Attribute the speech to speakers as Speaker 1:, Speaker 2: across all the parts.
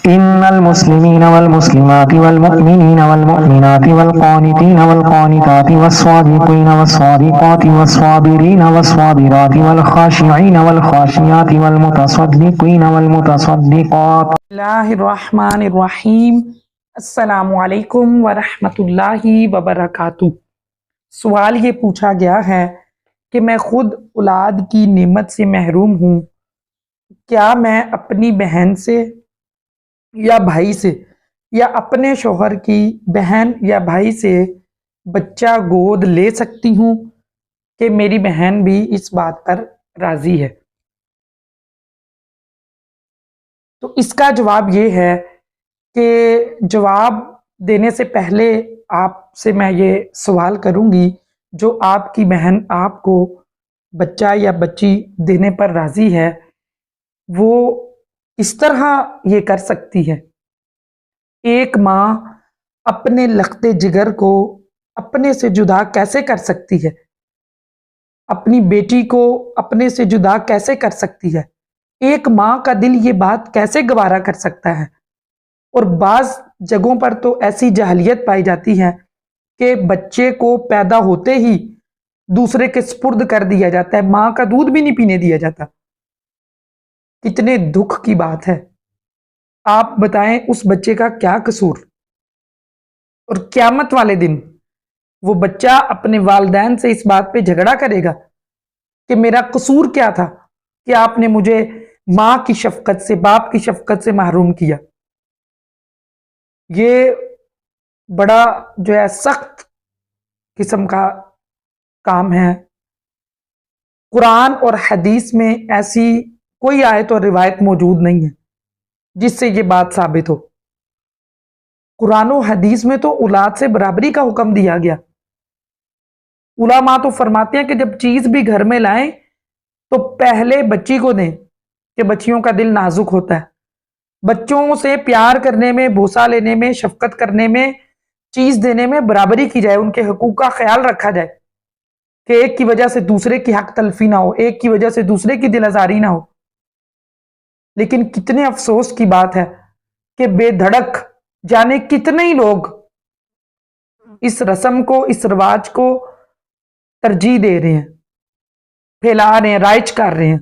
Speaker 1: إن المسلمين والمسلمات والمؤمنين والمؤمنات والقانتين والقانتات والصادقين والصادقات والصابرين والصابرات والخاشعين والخاشعات والمتصدقين والمتصدقات.
Speaker 2: اللہ الرحمن الرحیم۔ السلام علیکم ورحمۃ اللہ وبرکاتہ۔ سوال یہ پوچھا گیا ہے کہ میں خود اولاد کی نعمت سے محروم ہوں، کیا میں اپنی بہن سے یا بھائی سے یا اپنے شوہر کی بہن یا بھائی سے بچہ گود لے سکتی ہوں کہ میری بہن بھی اس بات پر راضی ہے؟ تو اس کا جواب یہ ہے کہ جواب دینے سے پہلے آپ سے میں یہ سوال کروں گی، جو آپ کی بہن آپ کو بچہ یا بچی دینے پر راضی ہے، وہ اس طرح یہ کر سکتی ہے؟ ایک ماں اپنے لختے جگر کو اپنے سے جدا کیسے کر سکتی ہے؟ اپنی بیٹی کو اپنے سے جدا کیسے کر سکتی ہے؟ ایک ماں کا دل یہ بات کیسے گوارا کر سکتا ہے؟ اور بعض جگہوں پر تو ایسی جاہلیت پائی جاتی ہے کہ بچے کو پیدا ہوتے ہی دوسرے کے سپرد کر دیا جاتا ہے، ماں کا دودھ بھی نہیں پینے دیا جاتا۔ کتنے دکھ کی بات ہے۔ آپ بتائیں اس بچے کا کیا قصور؟ اور قیامت والے دن وہ بچہ اپنے والدین سے اس بات پہ جھگڑا کرے گا کہ میرا قصور کیا تھا کہ آپ نے مجھے ماں کی شفقت سے، باپ کی شفقت سے محروم کیا۔ یہ بڑا جو ہے سخت قسم کا کام ہے۔ قرآن اور حدیث میں ایسی کوئی آیت اور روایت موجود نہیں ہے جس سے یہ بات ثابت ہو۔ قرآن و حدیث میں تو اولاد سے برابری کا حکم دیا گیا۔ علماء تو فرماتے ہیں کہ جب چیز بھی گھر میں لائیں تو پہلے بچی کو دیں، کہ بچیوں کا دل نازک ہوتا ہے۔ بچوں سے پیار کرنے میں، بوسہ لینے میں، شفقت کرنے میں، چیز دینے میں برابری کی جائے، ان کے حقوق کا خیال رکھا جائے کہ ایک کی وجہ سے دوسرے کی حق تلفی نہ ہو، ایک کی وجہ سے دوسرے کی دل آزاری نہ ہو۔ لیکن کتنے افسوس کی بات ہے کہ بے دھڑک جانے کتنے ہی لوگ اس رسم کو، اس رواج کو ترجیح دے رہے ہیں، پھیلا رہے ہیں، رائج کر رہے ہیں۔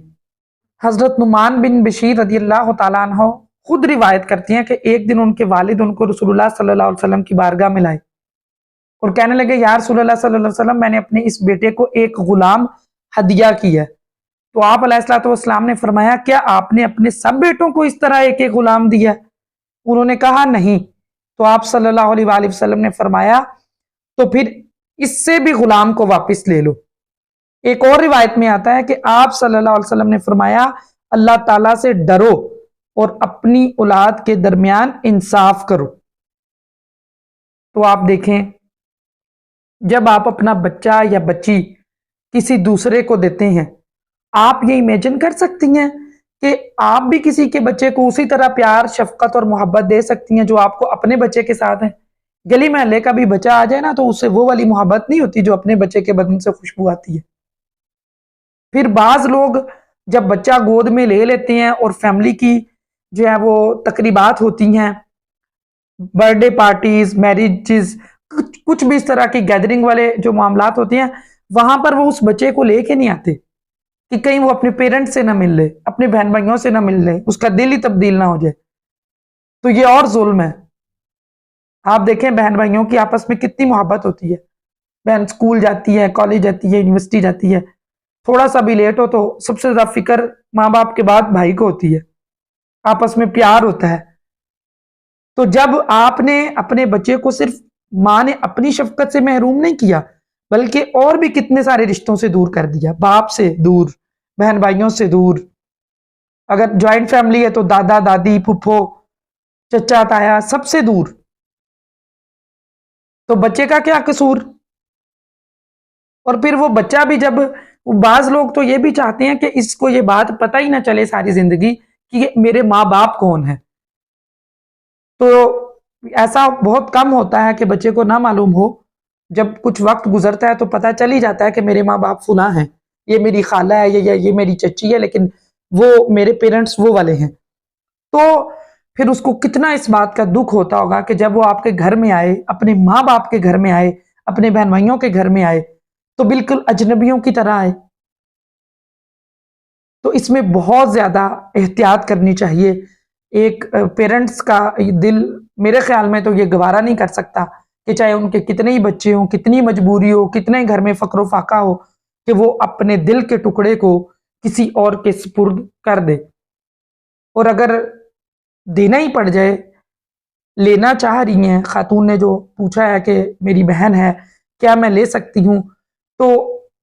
Speaker 2: حضرت نعمان بن بشیر رضی اللہ تعالیٰ عنہ خود روایت کرتی ہیں کہ ایک دن ان کے والد ان کو رسول اللہ صلی اللہ علیہ وسلم کی بارگاہ میں لائے اور کہنے لگے، یا رسول اللہ صلی اللہ علیہ وسلم، میں نے اپنے اس بیٹے کو ایک غلام ہدیہ کی ہے۔ تو آپ علیہ الصلوۃ والسلام نے فرمایا، کیا آپ نے اپنے سب بیٹوں کو اس طرح ایک ایک غلام دیا؟ انہوں نے کہا نہیں۔ تو آپ صلی اللہ علیہ وآلہ وسلم نے فرمایا، تو پھر اس سے بھی غلام کو واپس لے لو۔ ایک اور روایت میں آتا ہے کہ آپ صلی اللہ علیہ وسلم نے فرمایا، اللہ تعالیٰ سے ڈرو اور اپنی اولاد کے درمیان انصاف کرو۔ تو آپ دیکھیں، جب آپ اپنا بچہ یا بچی کسی دوسرے کو دیتے ہیں، آپ یہ امیجن کر سکتی ہیں کہ آپ بھی کسی کے بچے کو اسی طرح پیار، شفقت اور محبت دے سکتی ہیں جو آپ کو اپنے بچے کے ساتھ ہے؟ گلی محلے کا بھی بچہ آ جائے نا تو اس سے وہ والی محبت نہیں ہوتی جو اپنے بچے کے بدن سے خوشبو آتی ہے۔ پھر بعض لوگ جب بچہ گود میں لے لیتے ہیں اور فیملی کی جو ہے وہ تقریبات ہوتی ہیں، برتھ ڈے پارٹیز، میریجز، کچھ بھی اس طرح کی گیدرنگ والے جو معاملات ہوتے ہیں، وہاں پر وہ اس بچے کو لے کے نہیں آتے کہ کہیں وہ اپنے پیرنٹ سے نہ مل لے، اپنے بہن بھائیوں سے نہ مل لے، اس کا دل ہی تبدیل نہ ہو جائے۔ تو یہ اور ظلم ہے۔ آپ دیکھیں بہن بھائیوں کی آپس میں کتنی محبت ہوتی ہے، بہن سکول جاتی ہے، کالج جاتی ہے، یونیورسٹی جاتی ہے، تھوڑا سا بھی لیٹ ہو تو سب سے زیادہ فکر ماں باپ کے بعد بھائی کو ہوتی ہے، آپس میں پیار ہوتا ہے۔ تو جب آپ نے اپنے بچے کو صرف ماں نے اپنی شفقت سے محروم نہیں کیا، بلکہ اور بھی کتنے سارے رشتوں سے دور کر دیا، باپ سے دور، بہن بھائیوں سے دور، اگر جوائنٹ فیملی ہے تو دادا دادی، پھپھو، چچا تایا، سب سے دور، تو بچے کا کیا قصور؟ اور پھر وہ بچہ بھی جب، بعض لوگ تو یہ بھی چاہتے ہیں کہ اس کو یہ بات پتہ ہی نہ چلے ساری زندگی کہ میرے ماں باپ کون ہیں۔ تو ایسا بہت کم ہوتا ہے کہ بچے کو نہ معلوم ہو، جب کچھ وقت گزرتا ہے تو پتہ چل ہی جاتا ہے کہ میرے ماں باپ فلاں ہیں، یہ میری خالہ ہے، یہ میری چچی ہے، لیکن وہ میرے پیرنٹس وہ والے ہیں۔ تو پھر اس کو کتنا اس بات کا دکھ ہوتا ہوگا کہ جب وہ آپ کے گھر میں آئے، اپنے ماں باپ کے گھر میں آئے، اپنے بہن بھائیوں کے گھر میں آئے تو بالکل اجنبیوں کی طرح آئے۔ تو اس میں بہت زیادہ احتیاط کرنی چاہیے۔ ایک پیرنٹس کا دل میرے خیال میں تو یہ گوارا نہیں کر سکتا کہ چاہے ان کے کتنے ہی بچے ہوں، کتنی مجبوری ہو، کتنے گھر میں فقر و فاقہ ہو، کہ وہ اپنے دل کے ٹکڑے کو کسی اور کے سپرد کر دے۔ اور اگر دینا ہی پڑ جائے، لینا چاہ رہی ہیں خاتون نے جو پوچھا ہے کہ میری بہن ہے کیا میں لے سکتی ہوں، تو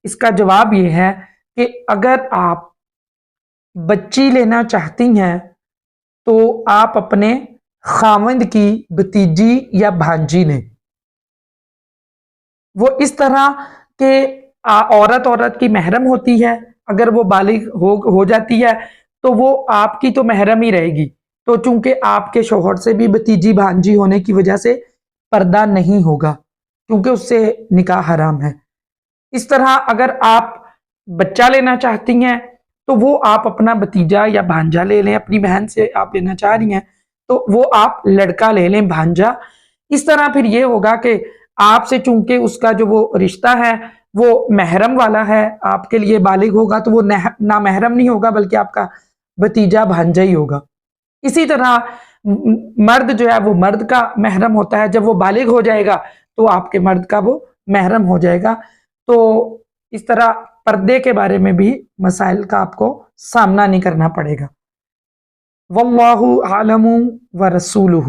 Speaker 2: اس کا جواب یہ ہے کہ اگر آپ بچی لینا چاہتی ہیں تو آپ اپنے خاوند کی بھتیجی یا بھانجی لیں۔ وہ اس طرح کہ عورت کی محرم ہوتی ہے، اگر وہ بالغ ہو جاتی ہے تو وہ آپ کی تو محرم ہی رہے گی، تو چونکہ آپ کے شوہر سے بھی بھتیجی بھانجی ہونے کی وجہ سے پردہ نہیں ہوگا، کیونکہ اس سے نکاح حرام ہے۔ اس طرح اگر آپ بچہ لینا چاہتی ہیں تو وہ آپ اپنا بھتیجا یا بھانجا لے لیں، اپنی بہن سے آپ لینا چاہ رہی ہیں تو وہ آپ لڑکا لے لیں، بھانجا۔ اس طرح پھر یہ ہوگا کہ آپ سے چونکہ اس کا جو وہ رشتہ ہے وہ محرم والا ہے، آپ کے لیے بالغ ہوگا تو وہ نامحرم نہیں ہوگا بلکہ آپ کا بھتیجا بھانجا ہی ہوگا۔ اسی طرح مرد جو ہے وہ مرد کا محرم ہوتا ہے، جب وہ بالغ ہو جائے گا تو آپ کے مرد کا وہ محرم ہو جائے گا۔ تو اس طرح پردے کے بارے میں بھی مسائل کا آپ کو سامنا نہیں کرنا پڑے گا۔ واللہ عالم ورسولہ۔